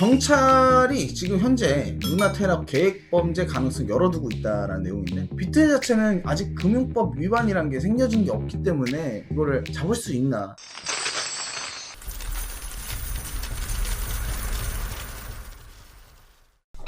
경찰이 지금 현재 루나 테라 계획 범죄 가능성 열어두고 있다라는 내용인데, 비트 자체는 아직 금융법 위반이란 게 생겨진 게 없기 때문에 이거를 잡을 수 있나.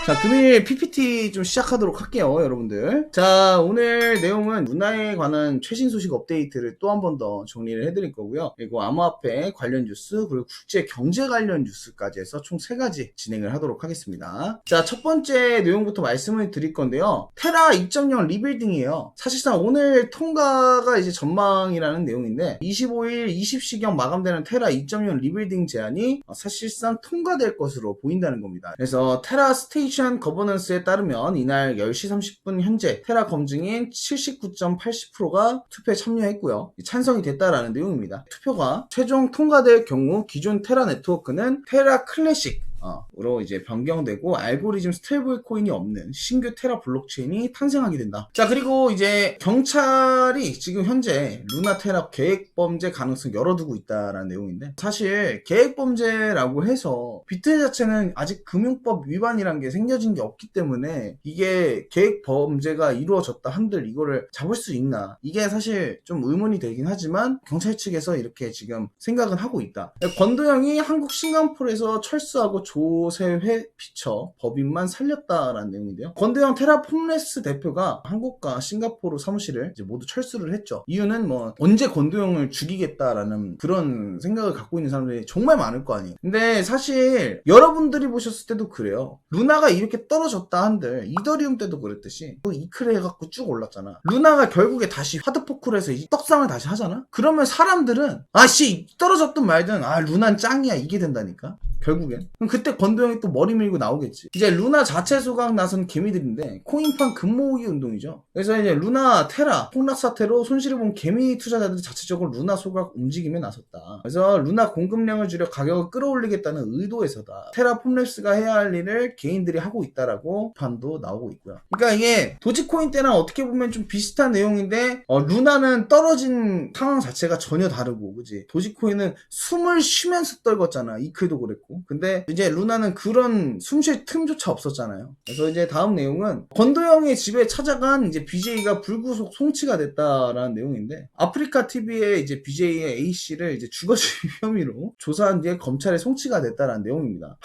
자, 금일 PPT 좀 시작하도록 할게요, 여러분들. 자, 오늘 내용은 루나에 관한 최신 소식 업데이트를 또 한 번 더 정리를 해드릴 거고요. 그리고 암호화폐 관련 뉴스, 그리고 국제 경제 관련 뉴스까지 해서 총 3가지 진행을 하도록 하겠습니다. 자, 첫 번째 내용부터 말씀을 드릴 건데요. 테라 2.0 리빌딩이에요. 사실상 오늘 통과가 이제 전망이라는 내용인데, 25일 20시경 마감되는 테라 2.0 리빌딩 제안이 사실상 통과될 것으로 보인다는 겁니다. 그래서 테라 스테이션 거버넌스에 따르면 이날 10시 30분 현재 테라 검증인 79.80%가 투표에 참여했고요. 찬성이 됐다라는 내용입니다. 투표가 최종 통과될 경우 기존 테라 네트워크는 테라 클래식 으로 이제 변경되고 알고리즘 스테이블 코인이 없는 신규 테라 블록체인이 탄생하게 된다. 자, 그리고 이제 경찰이 지금 현재 루나 테라 계획 범죄 가능성 열어두고 있다라는 내용인데, 사실 계획 범죄라고 해서 비트 자체는 아직 금융법 위반이란 게 생겨진 게 없기 때문에 이게 계획 범죄가 이루어졌다 한들 이거를 잡을 수 있나, 이게 사실 좀 의문이 되긴 하지만 경찰 측에서 이렇게 지금 생각은 하고 있다. 권도영이 한국 싱가포르에서 철수하고 조세회 피처 법인만 살렸다라는 내용인데요. 권도영 테라폼레스 대표가 한국과 싱가포르 사무실을 이제 모두 철수를 했죠. 이유는 뭐 언제 권도영을 죽이겠다라는 그런 생각을 갖고 있는 사람들이 정말 많을 거 아니에요. 근데 사실 여러분들이 보셨을 때도 그래요. 루나가 이렇게 떨어졌다 한들 이더리움 때도 그랬듯이 이크레 해갖고 쭉 올랐잖아. 루나가 결국에 다시 하드포크를 해서 이 떡상을 다시 하잖아. 그러면 사람들은 아씨 떨어졌든 말든 루나는 짱이야, 이게 된다니까. 결국엔. 그럼 그때 권도영이 또 머리 밀고 나오겠지. 이제 루나 자체 소각 나선 개미들인데 코인판 금모으기 운동이죠. 그래서 이제 루나 테라 폭락 사태로 손실을 본 개미 투자자들이 자체적으로 루나 소각 움직임에 나섰다. 그래서 루나 공급량을 줄여 가격을 끌어올리겠다는 의도에서다. 테라폼랩스가 해야 할 일을 개인들이 하고 있다라고 판도 나오고 있고요. 그러니까 이게 도지코인 때랑 어떻게 보면 좀 비슷한 내용인데, 루나는 떨어진 상황 자체가 전혀 다르고, 그지? 도지코인은 숨을 쉬면서 떨궜잖아. 이클도 그랬고. 근데 이제 루나는 그런 숨쉴 틈조차 없었잖아요. 그래서 이제 다음 내용은 권도영의 집에 찾아간 이제 BJ가 불구속 송치가 됐다라는 내용인데, 아프리카 TV의 이제 BJ의 A씨를 이제 주거침입 혐의로 조사한 뒤에 검찰에 송치가 됐다라는 내용입니다.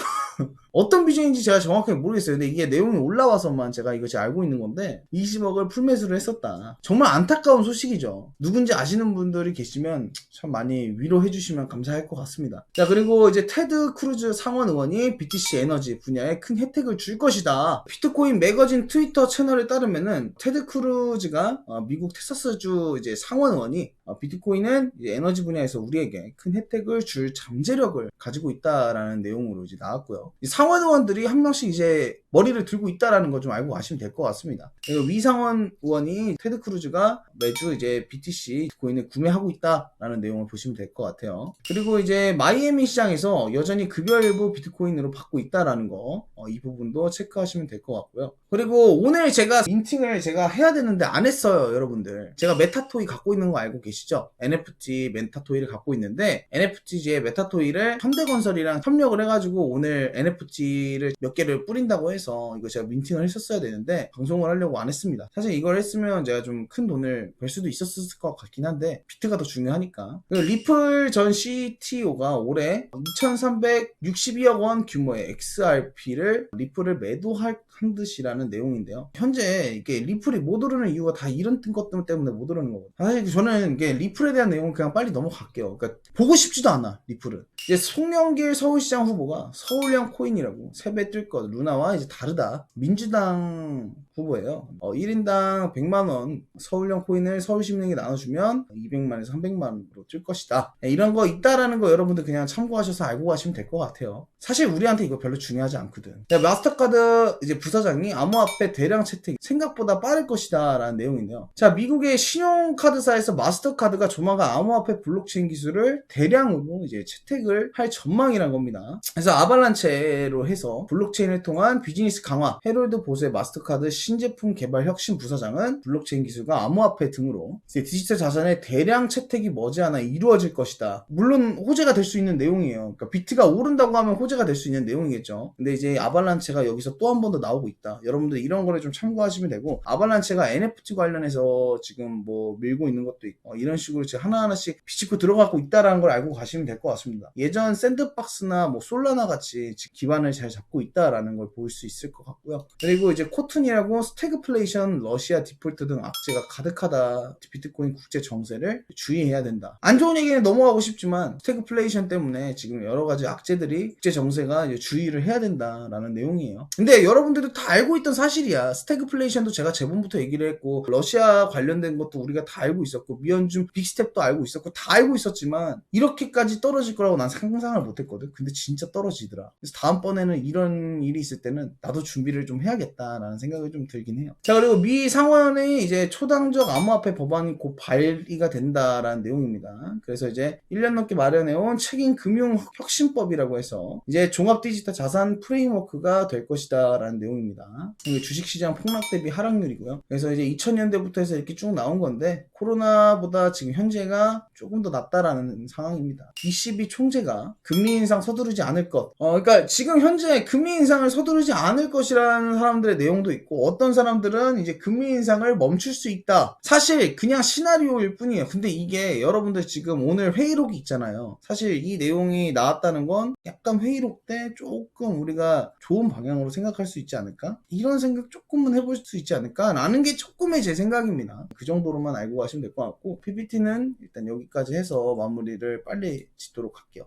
어떤 BJ인지 제가 정확하게 모르겠어요. 근데 이게 내용이 올라와서만 제가 이것이 알고 있는 건데 20억을 풀매수를 했었다. 정말 안타까운 소식이죠. 누군지 아시는 분들이 계시면 참 많이 위로해 주시면 감사할 것 같습니다. 자, 그리고 이제 테드 크루즈 상원 의원이 BTC 에너지 분야에 큰 혜택을 줄 것이다. 비트코인 매거진 트위터 채널에 따르면은 테드 크루즈가 미국 텍사스주 이제 상원 의원이 비트코인은 이제 에너지 분야에서 우리에게 큰 혜택을 줄 잠재력을 가지고 있다라는 내용으로 이제 나왔고요. 상원 의원들이 한 명씩 이제 머리를 들고 있다라는 거 좀 알고 가시면 될 것 같습니다. 그리고 위상원 의원이 테드 크루즈가 매주 이제 BTC 비트코인을 구매하고 있다라는 내용을 보시면 될 것 같아요. 그리고 이제 마이애미 시장에서 여전히 급여일부 비트코인으로 받고 있다라는 거, 이 부분도 체크하시면 될 것 같고요. 그리고 오늘 제가 민팅을 제가 해야 되는데 안 했어요, 여러분들. 제가 메타토이 갖고 있는 거 알고 계시죠? NFT 메타토이를 갖고 있는데 NFT의 메타토이를 현대건설이랑 협력을 해가지고 오늘 NFT를 몇 개를 뿌린다고 해서 이거 제가 민팅을 했었어야 되는데 방송을 하려고 안 했습니다. 사실 이걸 했으면 제가 좀 큰 돈을 벌 수도 있었을 것 같긴 한데 비트가 더 중요하니까. 리플 전 CTO가 올해 2362억 원 규모의 XRP를 리플을 매도할 한 듯이라는 내용인데요. 현재 이게 리플이 못 오르는 이유가 다 이런 것 때문에 못 오르는 거거든요. 사실 저는 이게 리플에 대한 내용은 그냥 빨리 넘어갈게요. 그러니까 보고 싶지도 않아, 리플은. 이제 송영길 서울시장 후보가 서울형 코인이라고 3배 뜰 것, 루나와 이제 다르다. 민주당 후보예요. 1인당 100만원 서울형 코인을 서울시민에게 나눠주면 200만에서 300만으로 뜰 것이다. 이런 거 있다라는 거 여러분들 그냥 참고하셔서 알고 가시면 될 것 같아요. 사실 우리한테 이거 별로 중요하지 않거든. 마스터카드 이제 부사장이 암호화폐 대량 채택이 생각보다 빠를 것이다 라는 내용인데요. 자, 미국의 신용카드사에서 마스터카드가 조만간 암호화폐 블록체인 기술을 대량으로 이제 채택을 할 전망이란 겁니다. 그래서 아발란체로 해서 블록체인을 통한 비즈니스 강화, 해롤드 보수의 마스터카드 신제품 개발 혁신 부사장은 블록체인 기술과 암호화폐 등으로 이제 디지털 자산의 대량 채택이 머지않아 이루어질 것이다. 물론 호재가 될 수 있는 내용이에요. 그러니까 비트가 오른다고 하면 호재가 될 수 있는 내용이겠죠. 근데 이제 아발란체가 여기서 또 한 번 더 나오고 있다. 여러분들 이런 거를 좀 참고하시면 되고, 아발란체가 NFT 관련해서 지금 뭐 밀고 있는 것도 있고 이런 식으로 지금 하나하나씩 비집고 들어가고 있다라는 걸 알고 가시면 될 것 같습니다. 예전 샌드박스나 뭐 솔라나 같이 기반을 잘 잡고 있다라는 걸 볼 수 있을 것 같고요. 그리고 이제 코튼이라고 스태그플레이션, 러시아 디폴트 등 악재가 가득하다. 비트코인 국제 정세를 주의해야 된다. 안 좋은 얘기는 넘어가고 싶지만 스태그플레이션 때문에 지금 여러 가지 악재들이 국제 정세가 이제 주의를 해야 된다라는 내용이에요. 근데 여러분들도 다 알고 있던 사실이야. 스태그플레이션도 제가 제본부터 얘기를 했고, 러시아 관련된 것도 우리가 다 알고 있었고, 미연준 빅스텝도 알고 있었고, 다 알고 있었지만 이렇게까지 떨어질 거라고 난 상상을 못했거든. 근데 진짜 떨어지더라. 그래서 다음번에는 이런 일이 있을 때는 나도 준비를 좀 해야겠다라는 생각이 좀 들긴 해요. 자, 그리고 미 상원의 이제 초당적 암호화폐 법안이 곧 발의가 된다라는 내용입니다. 그래서 이제 1년 넘게 마련해온 책임 금융 혁신법이라고 해서 이제 종합 디지털 자산 프레임워크가 될 것이다라는 내용입니다. 이게 주식시장 폭락 대비 하락률이고요. 그래서 이제 2000년대부터 해서 이렇게 쭉 나온 건데, 코로나보다 지금 현재가 조금 더 낫다라는 상황입니다. ECB 총재가 금리 인상 서두르지 않을 것. 그러니까 지금 현재 금리 인상을 서두르지 않을 것이라는 사람들의 내용도 있고, 어떤 사람들은 이제 금리 인상을 멈출 수 있다. 사실 그냥 시나리오일 뿐이에요. 근데 이게 여러분들 지금 오늘 회의록이 있잖아요. 사실 이 내용이 나왔다는 건 약간 회의록 때 조금 우리가 좋은 방향으로 생각할 수 있지 않을까? 이런 생각 조금은 해볼 수 있지 않을까? 라는 게 조금의 제 생각입니다. 그 정도로만 알고 가시면 될 것 같고, PPT는 일단 여기까지 해서 마무리를 빨리 짓도록 할게요.